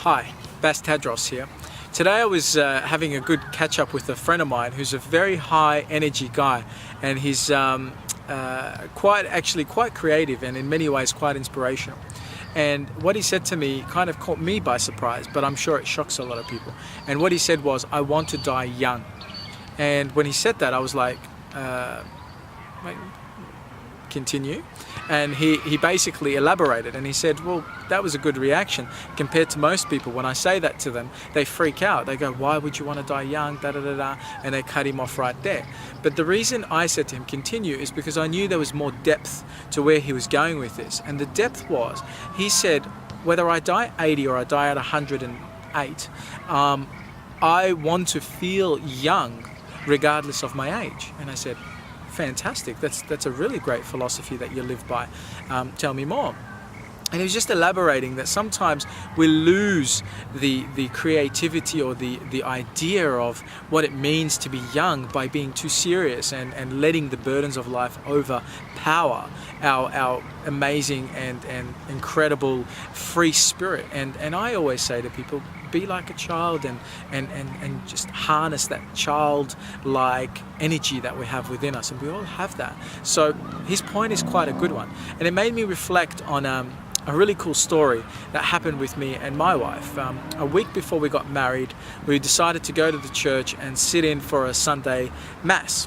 Hi, Tadros here. Today I was having a good catch up with a friend of mine who's a very high energy guy, and he's quite creative and in many ways quite inspirational. And what he said to me kind of caught me by surprise, but I'm sure it shocks a lot of people. And what he said was, "I want to die young." And when he said that, I was like, continue. And he basically elaborated, and he said, well, that was a good reaction compared to most people. When I say that to them, they freak out. They go, why would you want to die young, da da da da, and they cut him off right there. But the reason I said to him continue is because I knew there was more depth to where he was going with this. And the depth was, he said, whether I die 80 or I die at 108, I want to feel young regardless of my age. And I said, fantastic, that's a really great philosophy that you live by. Tell me more. And he was just elaborating that sometimes we lose the creativity or the idea of what it means to be young by being too serious and letting the burdens of life overpower our amazing and incredible free spirit. And I always say to people, be like a child and just harness that childlike energy that we have within us, and we all have that. So his point is quite a good one, and it made me reflect on a really cool story that happened with me and my wife. A week before we got married, we decided to go to the church and sit in for a Sunday Mass.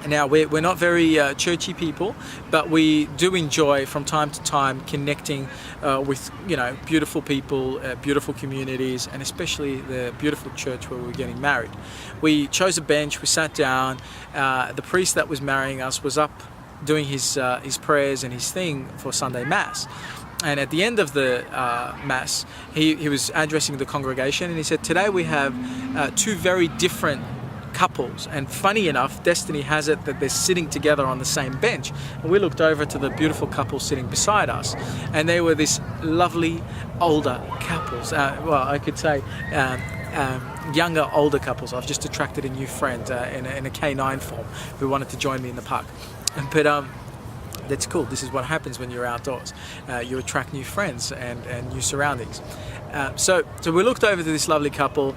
Now, we're not very churchy people, but we do enjoy from time to time connecting with beautiful people, beautiful communities, and especially the beautiful church where we were getting married. We chose a bench, we sat down, the priest that was marrying us was up doing his prayers and his thing for Sunday Mass. And at the end of the Mass, he was addressing the congregation, and he said, today we have two very different couples, and funny enough, destiny has it that they're sitting together on the same bench. And we looked over to the beautiful couple sitting beside us, and they were this lovely older couples. Well, I could say younger, older couples. I've just attracted a new friend in a canine form who wanted to join me in the park. But that's cool. This is what happens when you're outdoors. You attract new friends and new surroundings. So we looked over to this lovely couple.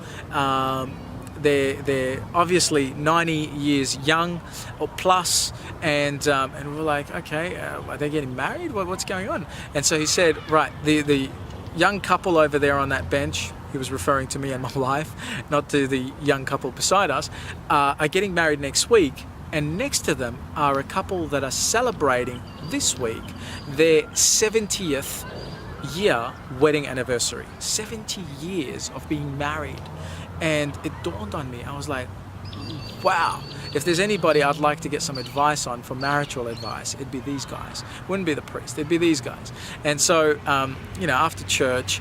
They're obviously 90 years young or plus, and we were like, okay, are they getting married? What's going on? And so he said, right, the young couple over there on that bench, he was referring to me and my wife, not to the young couple beside us, are getting married next week. And next to them are a couple that are celebrating this week their 70th year wedding anniversary. 70 years of being married. And it dawned on me, I was like, wow, if there's anybody I'd like to get some advice on for marital advice, it'd be these guys. It wouldn't be the priest, it'd be these guys. And so, after church,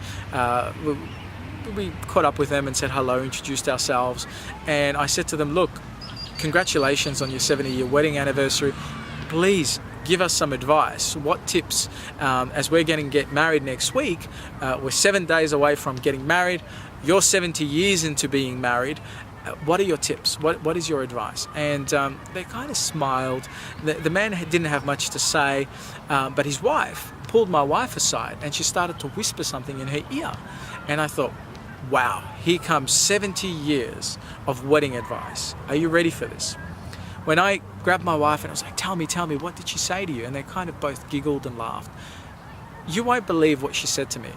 we caught up with them and said hello, introduced ourselves. And I said to them, look, congratulations on your 70-year wedding anniversary. Please give us some advice. What tips, as we're going to get married next week, we're 7 days away from getting married, you're 70 years into being married, what are your tips? What is your advice? And they kind of smiled. The man didn't have much to say, but his wife pulled my wife aside and she started to whisper something in her ear. And I thought, wow, here comes 70 years of wedding advice. Are you ready for this? When I grabbed my wife and I was like, tell me, what did she say to you? And they kind of both giggled and laughed. You won't believe what she said to me.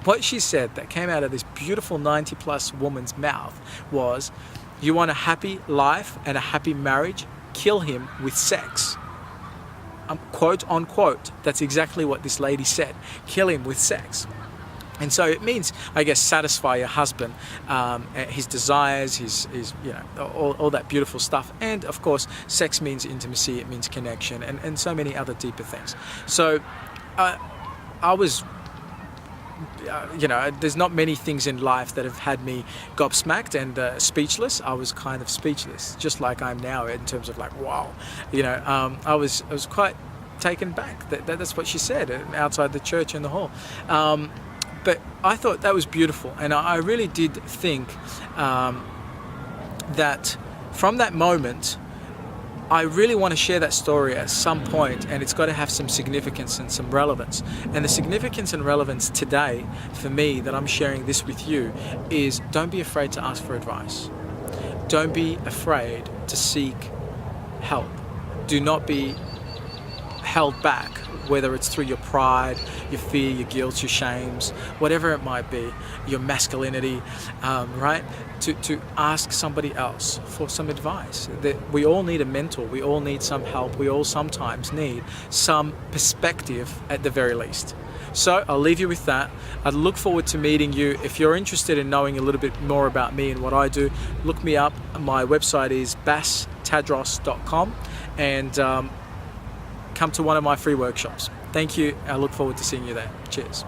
What she said that came out of this beautiful 90-plus woman's mouth was, you want a happy life and a happy marriage? Kill him with sex. Quote unquote. That's exactly what this lady said. Kill him with sex. And so it means, I guess, satisfy your husband, his desires, his all that beautiful stuff. And of course, sex means intimacy, it means connection, and so many other deeper things. So I was, there's not many things in life that have had me gobsmacked and speechless. I was kind of speechless, just like I'm now in terms of like, wow. I was quite taken back. That's what she said outside the church in the hall. But I thought that was beautiful, and I really did think that from that moment, I really want to share that story at some point, and it's got to have some significance and some relevance. And the significance and relevance today for me that I'm sharing this with you is, don't be afraid to ask for advice. Don't be afraid to seek help. Do not be held back, whether it's through your pride, your fear, your guilt, your shames, whatever it might be, your masculinity, right? To ask somebody else for some advice. That we all need a mentor, we all need some help, we all sometimes need some perspective at the very least. So I'll leave you with that. I look forward to meeting you. If you're interested in knowing a little bit more about me and what I do, look me up. My website is tadros.com, and come to one of my free workshops. Thank you. I look forward to seeing you there. Cheers.